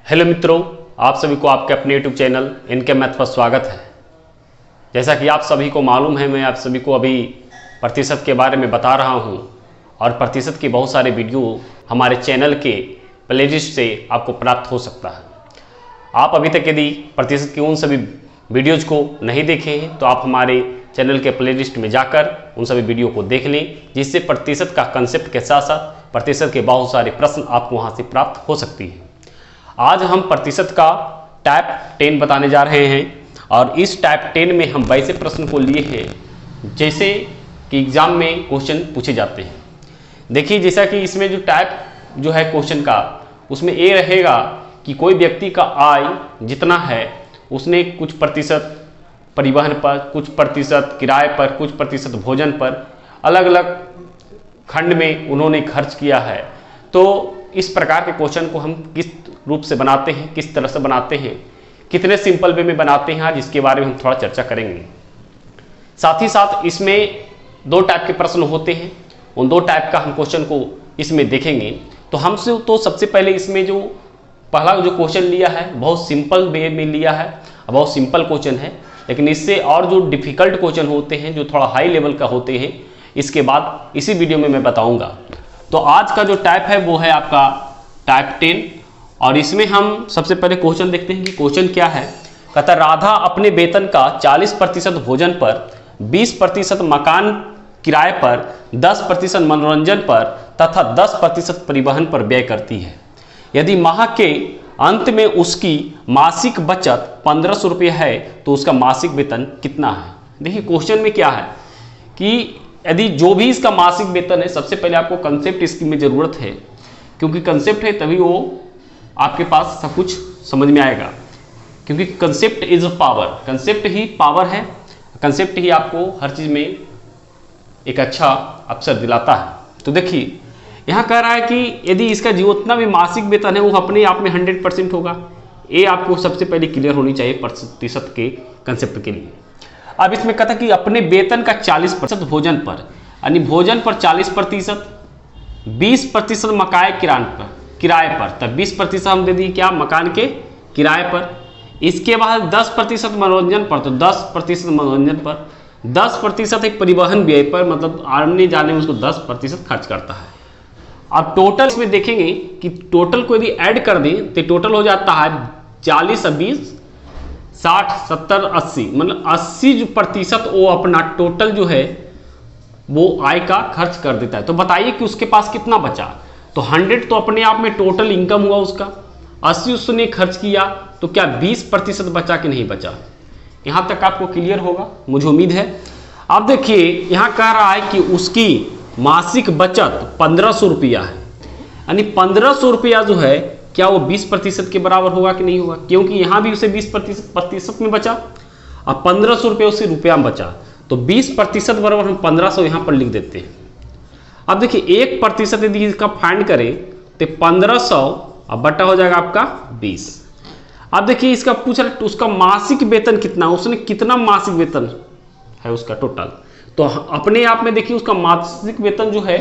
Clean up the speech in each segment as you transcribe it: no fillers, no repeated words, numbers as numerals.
Hello मित्रों, आप सभी को आपके अपने YouTube चैनल इनके मैथ पर स्वागत है। जैसा कि आप सभी को मालूम है, मैं आप सभी को अभी प्रतिशत के बारे में बता रहा हूं और प्रतिशत के बहुत सारे वीडियो हमारे चैनल के प्लेलिस्ट से आपको प्राप्त हो सकता है। आप अभी तक यदि प्रतिशत के उन सभी वीडियोज को नहीं देखे हैं तो आप हमारे चैनल के प्लेलिस्ट में जाकर उन सभी वीडियो को देख लें, जिससे प्रतिशत का कंसेप्ट के साथ साथ प्रतिशत के बहुत सारे प्रश्न आपको वहाँ से प्राप्त हो सकती है। आज हम प्रतिशत का टाइप 10 बताने जा रहे हैं और इस टाइप 10 में हम वैसे प्रश्न को लिए हैं जैसे कि एग्जाम में क्वेश्चन पूछे जाते हैं। देखिए, जैसा कि इसमें जो टाइप जो है क्वेश्चन का, उसमें ये रहेगा कि कोई व्यक्ति का आय जितना है उसने कुछ प्रतिशत परिवहन पर, कुछ प्रतिशत किराए पर, कुछ प्रतिशत भोजन पर अलग अलग खंड में उन्होंने खर्च किया है। तो इस प्रकार के क्वेश्चन को हम किस रूप से बनाते हैं, किस तरह से बनाते हैं, कितने सिंपल वे में बनाते हैं, आज इसके बारे में हम थोड़ा चर्चा करेंगे। साथ ही साथ इसमें दो टाइप के प्रश्न होते हैं, उन दो टाइप का हम क्वेश्चन को इसमें देखेंगे। तो हमसे तो सबसे पहले इसमें जो पहला जो क्वेश्चन लिया है बहुत सिंपल वे में लिया है, बहुत सिंपल क्वेश्चन है। लेकिन इससे और जो डिफिकल्ट क्वेश्चन होते हैं, जो थोड़ा हाई लेवल का होते हैं, इसके बाद इसी वीडियो में मैं बताऊंगा। तो आज का जो टाइप है वो है आपका टाइप 10 और इसमें हम सबसे पहले क्वेश्चन देखते हैं कि क्वेश्चन क्या है। कहता राधा अपने वेतन का 40% भोजन पर, 20% मकान किराए पर, 10% मनोरंजन पर तथा 10% परिवहन पर व्यय करती है। यदि माह के अंत में उसकी मासिक बचत 1500 रुपये है तो उसका मासिक वेतन कितना है। देखिए क्वेश्चन में क्या है कि यदि जो भी इसका मासिक वेतन है, सबसे पहले आपको कंसेप्ट इसकी में ज़रूरत है, क्योंकि कंसेप्ट है तभी वो आपके पास सब कुछ समझ में आएगा। क्योंकि concept is power, concept he power है, कंसेप्ट ही आपको हर चीज़ में एक अच्छा अवसर दिलाता है। तो देखिए यहाँ कह रहा है कि यदि इसका जितना भी मासिक वेतन है वो अपने आप में 100% होगा। ये आपको सबसे पहले क्लियर होनी चाहिए प्रतिशत के कंसेप्ट के लिए। अब इसमें कहता कि अपने वेतन का 40% भोजन पर, यानी भोजन पर 40%, 20% मकान किराए पर, तब 20% हम दे दिए क्या, मकान के किराए पर। इसके बाद 10% मनोरंजन पर, तो 10% मनोरंजन पर, 10% एक परिवहन व्यय पर, मतलब आने जाने में उसको 10% खर्च करता है। अब टोटल इसमें देखेंगे कि टोटल को यदि ऐड कर दें तो टोटल हो जाता है 40 और 20 60 70 80, मतलब 80% वो अपना टोटल जो है वो आय का खर्च कर देता है। तो बताइए कि उसके पास कितना बचा। तो 100 तो अपने आप में टोटल इनकम हुआ उसका, 80 उसने खर्च किया, तो क्या 20% बचा कि नहीं बचा। यहाँ तक आपको क्लियर होगा, मुझे उम्मीद है। अब देखिए यहाँ कह रहा है कि उसकी मासिक बचत 1500 रुपया है, यानी 1500 रुपया जो है क्या वो 20% के बराबर होगा कि नहीं होगा, क्योंकि यहाँ भी उसे 20% में बचा। अब 1500 रुपये उसे रुपया में बचा, तो 20% बराबर हम 1500 यहाँ पर लिख देते हैं। अब देखिए 1% यदि इसका फाइंड करें तो 1500 अब बटा हो जाएगा आपका 20। अब देखिए इसका पूछ रहा है उसका मासिक वेतन कितना, उसने कितना मासिक वेतन है उसका टोटल। तो अपने आप में देखिए उसका मासिक वेतन जो है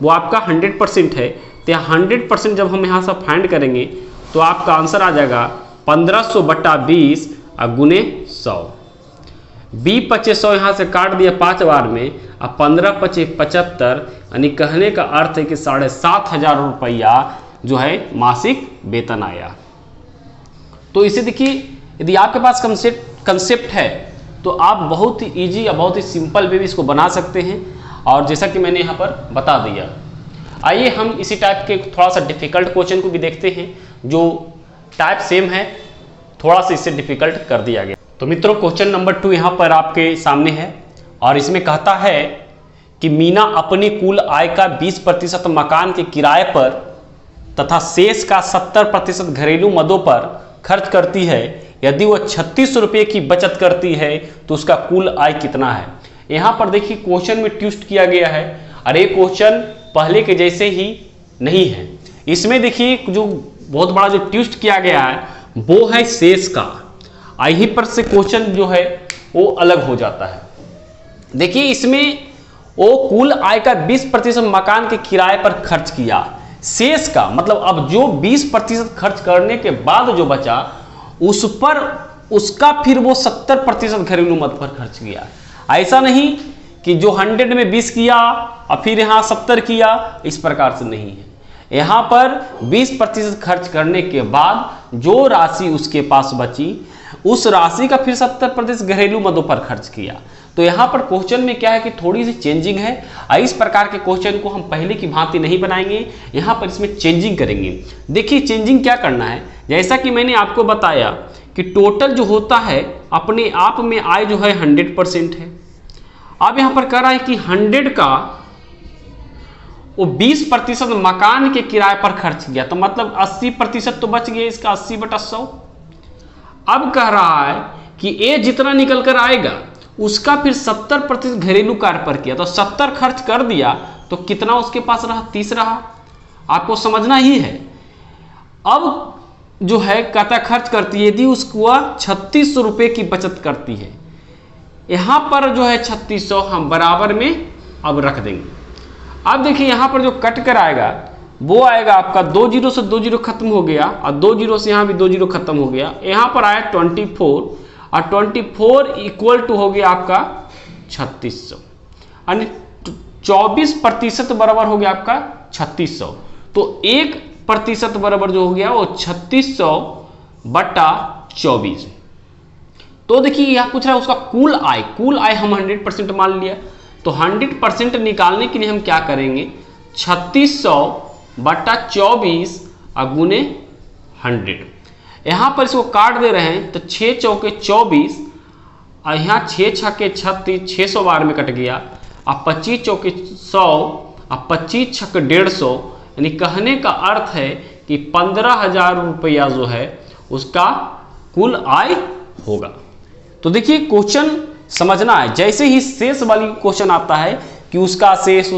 वो आपका 100% है। तो 100% जब हम यहाँ से फाइंड करेंगे तो आपका आंसर आ जाएगा 1500 बटा 20 गुने 100। 20×5 100 यहाँ से काट दिया 5 बार में, अब 15×5 75, यानी कहने का अर्थ है कि 7500 रुपया जो है मासिक वेतन आया। तो इसे देखिए यदि आपके पास कंसेप्ट है तो आप बहुत ही ईजी या बहुत ही सिंपल वे भी इसको बना सकते हैं, और जैसा कि मैंने यहाँ पर बता दिया। आइए हम इसी टाइप के थोड़ा सा डिफिकल्ट क्वेश्चन को भी देखते हैं, जो टाइप सेम है, थोड़ा सा इससे डिफिकल्ट कर दिया गया। तो मित्रों क्वेश्चन नंबर 2 यहाँ पर आपके सामने है और इसमें कहता है कि मीना अपनी कुल आय का 20% मकान के किराए पर तथा शेष का 70% घरेलू मदों पर खर्च करती है। यदि वह 3600 रुपये की बचत करती है तो उसका कुल आय कितना है। यहाँ पर देखिए क्वेश्चन में ट्विस्ट किया गया है, अरे क्वेश्चन पहले के जैसे ही नहीं है। इसमें देखिए जो बहुत बड़ा जो ट्विस्ट किया गया है वो है शेष का। यहीं पर से क्वेश्चन जो है वो अलग हो जाता है। देखिए इसमें वो कुल आय का 20% मकान के किराए पर खर्च किया, शेष का मतलब अब जो 20% खर्च करने के बाद जो बचा उस पर उसका फिर वो 70% घरेलू मद पर खर्च किया। ऐसा नहीं कि जो 100 में 20 किया और फिर यहाँ 70 किया, इस प्रकार से नहीं है। यहाँ पर 20% खर्च करने के बाद जो राशि उसके पास बची उस राशि का फिर 70% घरेलू मदों पर खर्च किया। तो यहाँ पर क्वेश्चन में क्या है कि थोड़ी सी चेंजिंग है। इस प्रकार के क्वेश्चन को हम पहले की भांति नहीं बनाएंगे, यहाँ पर इसमें चेंजिंग करेंगे। देखिए चेंजिंग क्या करना है, जैसा कि मैंने आपको बताया कि टोटल जो होता है अपने आप में आय जो है 100% है। अब यहाँ पर कह रहा है कि 100 का वो 20% मकान के किराए पर खर्च किया, तो मतलब 80% तो बच गया इसका, 80/100। अब कह रहा है कि ए जितना निकल कर आएगा उसका फिर 70% घरेलू कार्य पर किया, तो 70 खर्च कर दिया तो कितना उसके पास रहा, 30 रहा। आपको समझना ही है। अब जो है कहता खर्च करती है यदि उसको 3600 रुपये की बचत करती है, यहाँ पर जो है 3600 हम बराबर में अब रख देंगे। अब देखिए यहाँ पर जो कट कर आएगा वो आएगा आपका 2 जीरो से 2 जीरो खत्म हो गया और 2 जीरो से यहाँ भी 2 जीरो खत्म हो गया। यहाँ पर आया 24 और 24 इक्वल टू हो गया आपका 3600, यानी 24% बराबर हो गया आपका 3600। तो 1% बराबर जो हो गया वो 3600/24। तो देखिए यह पूछ रहा है उसका कुल आय हम 100% मान लिया, तो 100% निकालने के लिए हम क्या करेंगे, 3600/24 गुने 100। यहाँ पर इसको काट दे रहे हैं तो 6 चौके 24 और यहाँ 6 छक्के 36, 600 बार में कट गया। अब 25 चौके 100 और 25 छक्के 150, यानी कहने का अर्थ है कि 15,000 रुपया जो है उसका कुल आय होगा। तो देखिए क्वेश्चन समझना है, जैसे ही शेष वाली क्वेश्चन आता है कि उसका शेष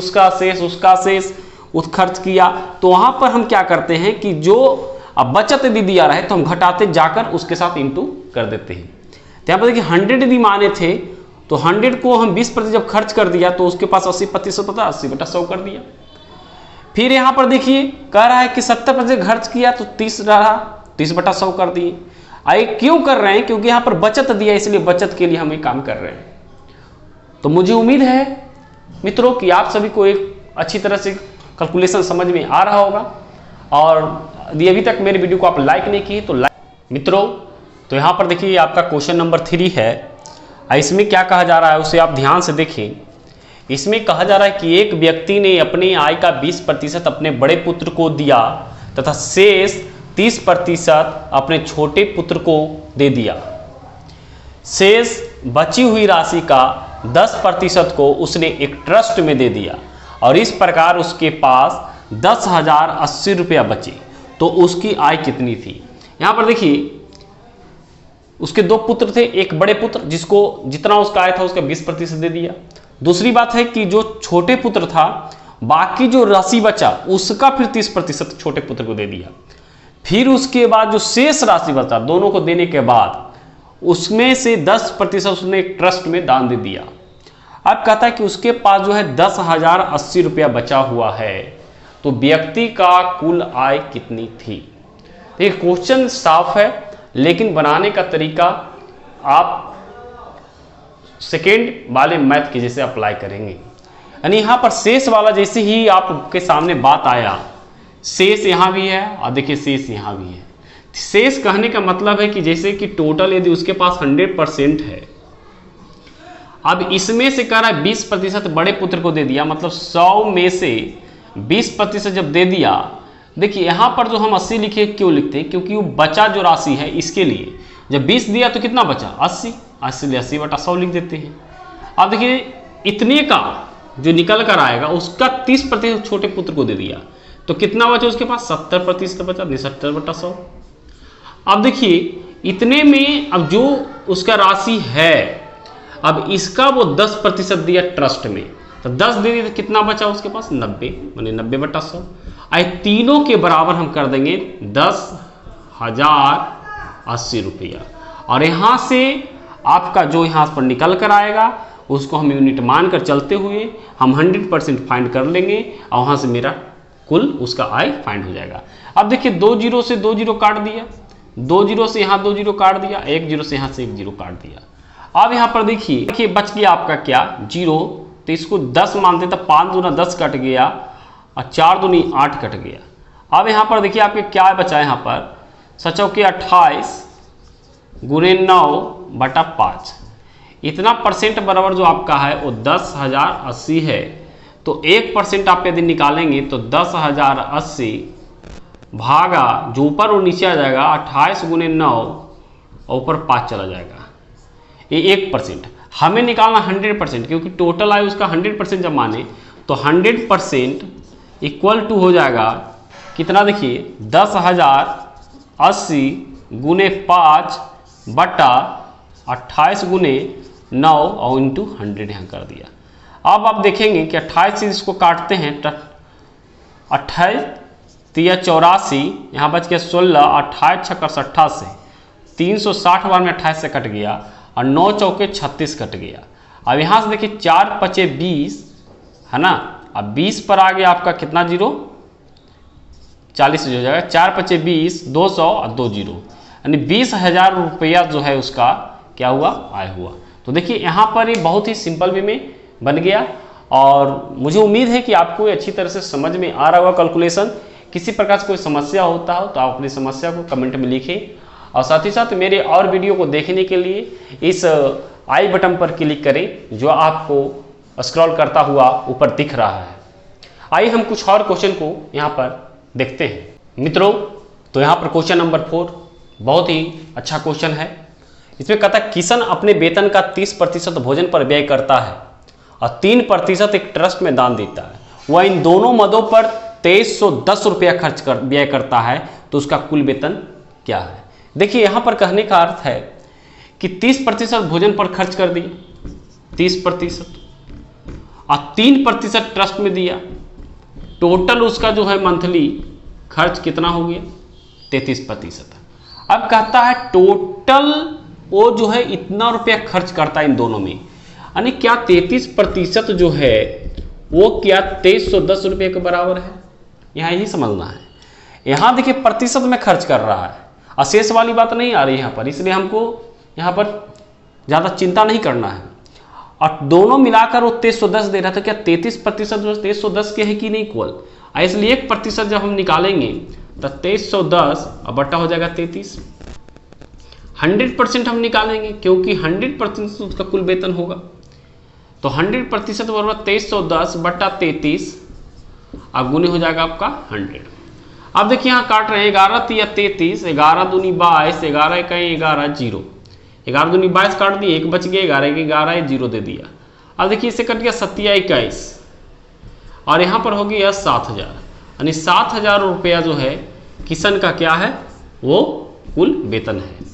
खर्च किया, तो वहां पर हम क्या करते हैं कि जो अब बचत यदि दिया रहे तो हम घटाते जाकर उसके साथ इंटू कर देते हैं। तो यहाँ पर देखिए 100 यदि माने थे तो 100 को हम 20% जब खर्च कर दिया तो उसके पास 80% था, 80/100 कर दिया। फिर यहाँ पर देखिए कह रहा है कि 70% खर्च किया तो 30 रहा, 30/100 कर दिए। आइए क्यों कर रहे हैं, क्योंकि यहाँ पर बचत दिया इसलिए बचत के लिए हम ये काम कर रहे हैं। तो मुझे उम्मीद है मित्रों कि आप सभी को एक अच्छी तरह से कैलकुलेशन समझ में आ रहा होगा। और यदि अभी तक मेरे वीडियो को आप लाइक नहीं किए तो लाइक। मित्रों तो यहाँ पर देखिए आपका क्वेश्चन नंबर 3 है। इसमें क्या कहा जा रहा है उसे आप ध्यान से देखें। इसमें कहा जा रहा है कि एक व्यक्ति ने अपनी आय का 20% अपने बड़े पुत्र को दिया तथा शेष 30% अपने छोटे पुत्र को दे दिया। शेष बची हुई राशि का 10% को उसने एक ट्रस्ट में दे दिया और इस प्रकार उसके पास 10,080 रुपया बचे। तो उसकी आय कितनी थी। यहाँ पर देखिए उसके 2 पुत्र थे, एक बड़े पुत्र जिसको जितना उसका आय था उसका 20% दे दिया। दूसरी बात है कि जो छोटे पुत्र था बाकी जो राशि बचा उसका फिर 30% छोटे पुत्र को दे दिया। फिर उसके बाद जो शेष राशि बचा दोनों को देने के बाद उसमें से 10% उसने एक ट्रस्ट में दान दे दिया। अब कहता है कि उसके पास जो है 10,080 रुपया बचा हुआ है, तो व्यक्ति का कुल आय कितनी थी। देखिए क्वेश्चन साफ है लेकिन बनाने का तरीका आप सेकेंड वाले मैथ के जैसे अप्लाई करेंगे। यानी यहाँ पर शेष वाला जैसे ही आपके सामने बात आया, शेष यहाँ भी है और देखिए शेष यहाँ भी है। शेष कहने का मतलब है कि जैसे कि टोटल यदि उसके पास 100% है, अब इसमें से कह रहा है 20% बड़े पुत्र को दे दिया, मतलब 100 में से 20% जब दे दिया। देखिए यहाँ पर जो हम 80 लिखे क्यों लिखते हैं, क्योंकि वो बचा जो राशि है इसके लिए जब 20 दिया तो कितना बचा 80, 80/100 लिख देते हैं। अब देखिए इतने का जो निकल कर आएगा उसका 30% छोटे पुत्र को दे दिया तो कितना बचा उसके पास 70% बचा, 70/100। अब देखिए इतने में अब जो उसका राशि है अब इसका वो 10% दिया ट्रस्ट में, तो 10 दे दिए तो कितना बचा उसके पास 90, माने 90/100। आई तीनों के बराबर हम कर देंगे 10,080 रुपया। और यहाँ से आपका जो यहाँ पर निकल कर आएगा उसको हम यूनिट मान कर चलते हुए हम 100% फाइंड कर लेंगे और वहाँ से मेरा कुल उसका आय फाइंड हो जाएगा। अब देखिए 2 जीरो से 2 जीरो काट दिया, 2 जीरो से यहाँ 2 जीरो काट दिया, 1 जीरो से यहाँ से 1 जीरो काट दिया। अब यहाँ पर देखिए बच गया आपका क्या, जीरो। तो इसको 10 मानते तो 5 दूना 10 कट गया और 4 दूनी 8 कट गया। अब यहाँ पर देखिए आपके क्या बचा, यहाँ पर सचौ के 28 गुणे 9 बटा 5, इतना परसेंट बराबर जो आपका है वो 10,080 है। तो 1% आप यदि निकालेंगे तो 10,080 भागा जो ऊपर और नीचे आ जाएगा 28 गुणे 9 और ऊपर 5 चला जाएगा, ये 1%। हमें निकालना 100%, क्योंकि टोटल आय उसका 100% जब माने तो 100% इक्वल टू हो जाएगा कितना, देखिए 10,080 गुणे 5 बटा 28 गुणे 9 और इंटू 100 यहाँ कर दिया। अब आप देखेंगे कि 28 से इसको काटते हैं, 28 तिया 84, यहाँ बच गया 16, 28 छक्का 88, 360 बार में 28 से कट गया और 9 चौके 36 कट गया। अब यहाँ से देखिए 4 पचे 20 है ना, अब 20 पर आ गया आपका कितना जीरो, 40 हो जाएगा, 4 पचे 20, 200 और 2 जीरो, यानी 20,000 रुपया जो है उसका क्या हुआ, आय हुआ। तो देखिए यहाँ पर ये बहुत ही सिंपल वे में बन गया और मुझे उम्मीद है कि आपको अच्छी तरह से समझ में आ रहा होगा कैलकुलेशन। किसी प्रकार से कोई समस्या होता हो तो आप अपनी समस्या को कमेंट में लिखें और साथ ही साथ मेरे और वीडियो को देखने के लिए इस आई बटन पर क्लिक करें जो आपको स्क्रॉल करता हुआ ऊपर दिख रहा है। आइए हम कुछ और क्वेश्चन को यहाँ पर देखते हैं मित्रों। तो यहाँ पर क्वेश्चन नंबर 4 बहुत ही अच्छा क्वेश्चन है। इसमें कहता है किशन अपने वेतन का 30% भोजन पर व्यय करता है और 3% एक ट्रस्ट में दान देता है। वह इन दोनों मदों पर 2310 रुपया खर्च कर व्यय करता है, तो उसका कुल वेतन क्या है। देखिए यहाँ पर कहने का अर्थ है कि 30% भोजन पर खर्च कर दिया, 30% और 3% ट्रस्ट में दिया, टोटल उसका जो है मंथली खर्च कितना हो गया, 33%। अब कहता है टोटल वो जो है इतना रुपया खर्च करता है इन दोनों में, यानी क्या 33% जो है वो क्या 2310 रुपये के बराबर है, यहाँ यही समझना है। यहाँ देखिए प्रतिशत में खर्च कर रहा है, अशेष वाली बात नहीं आ रही यहाँ पर, इसलिए हमको यहाँ पर ज़्यादा चिंता नहीं करना है। और दोनों मिलाकर वो 2310 दे रहा था, क्या 33% जो 2310 के है कि नहीं इक्वल, इसलिए 1% जब हम निकालेंगे तो 2310 और बट्टा हो जाएगा 33। 100% हम निकालेंगे क्योंकि 100% उसका कुल वेतन होगा, तो 100% बराबर 2310 बट्टा 33 और गुने हो जाएगा आपका 100। अब देखिए यहाँ काट रहे हैं 11 या 33, 11 दूनी 22, 11 इकाई 11 जीरो, 11 दूनी 22 काट दिए, एक बच गया 11 के 11 जीरो दे दिया। अब देखिए इससे कट गया 7 21 और यहाँ पर हो गया 7000, यानी 7000 रुपया जो है किशन का क्या है, वो कुल वेतन है।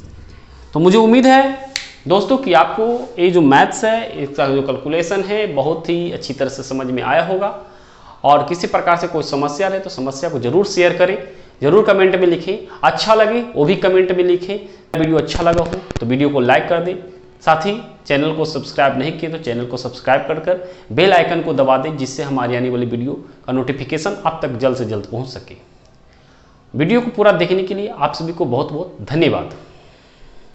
तो मुझे उम्मीद है दोस्तों कि आपको ये जो मैथ्स है, इसका जो कैलकुलेशन है बहुत ही अच्छी तरह से समझ में आया होगा। और किसी प्रकार से कोई समस्या रहे तो समस्या को जरूर शेयर करें, जरूर कमेंट में लिखें, अच्छा लगे वो भी कमेंट में लिखें। वीडियो अच्छा लगा हो तो वीडियो को लाइक कर दें, साथ ही चैनल को सब्सक्राइब नहीं किए तो चैनल को सब्सक्राइब कर बेल आइकन को दबा दें, जिससे हमारी आने वाली वीडियो का नोटिफिकेशन आप तक जल्द से जल्द पहुँच सके। वीडियो को पूरा देखने के लिए आप सभी को बहुत बहुत धन्यवाद।